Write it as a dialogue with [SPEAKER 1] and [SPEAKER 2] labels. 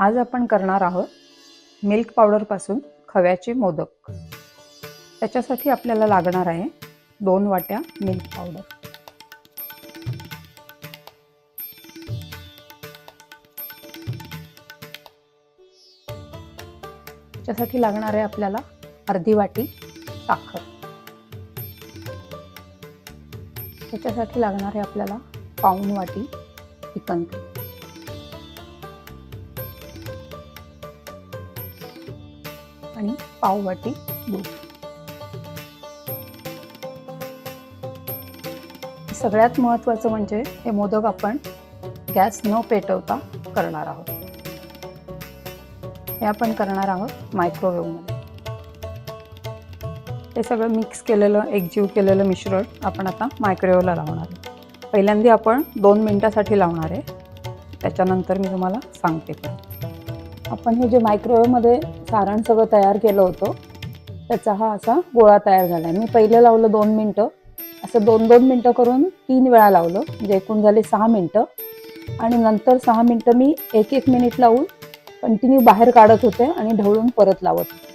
[SPEAKER 1] आज आपण करणार आहोत मिल्क पावडर पासून खव्याचे मोदक। त्याच्यासाठी आपल्याला लागणार आहे 2 वाट्या मिल्क पावडर, त्याच्यासाठी लागणार आहे आपल्याला अर्धी वाटी साखर, त्याच्यासाठी लागणार आहे आपल्याला पाऊण वाटी चिकन तेल आणि पाव वाटी दूध। सगळ्यात महत्त्वाचं म्हणजे हे मोदक आपण गॅस न पेटवता करणार आहोत। हे आपण करणार आहोत मायक्रोवेव्ह मध्ये। हे सगळं मिक्स केलेलं एकजीव केलेलं मिश्रण आपण आता मायक्रोवेव्हला लावणार आहे। पहिल्यांदा आपण 2 मिनिटासाठी लावणार आहे, त्याच्यानंतर मी तुम्हाला सांगते। आपण हे जे मायक्रोवेव्ह मध्ये सारण सगळं तयार केलं होतं त्याचा हा असा गोळा तयार झाला आहे। मी पहिले लावलं 2 मिनिटं, असं 2-2 मिनिटं करून 3 वेळा लावलं, म्हणजे एकूण झाले 6 मिनिटं। आणि नंतर 6 मिनिटं मी 1-1 मिनिट लावून कंटिन्यू बाहेर काढत होते आणि ढवळून परत लावत होते।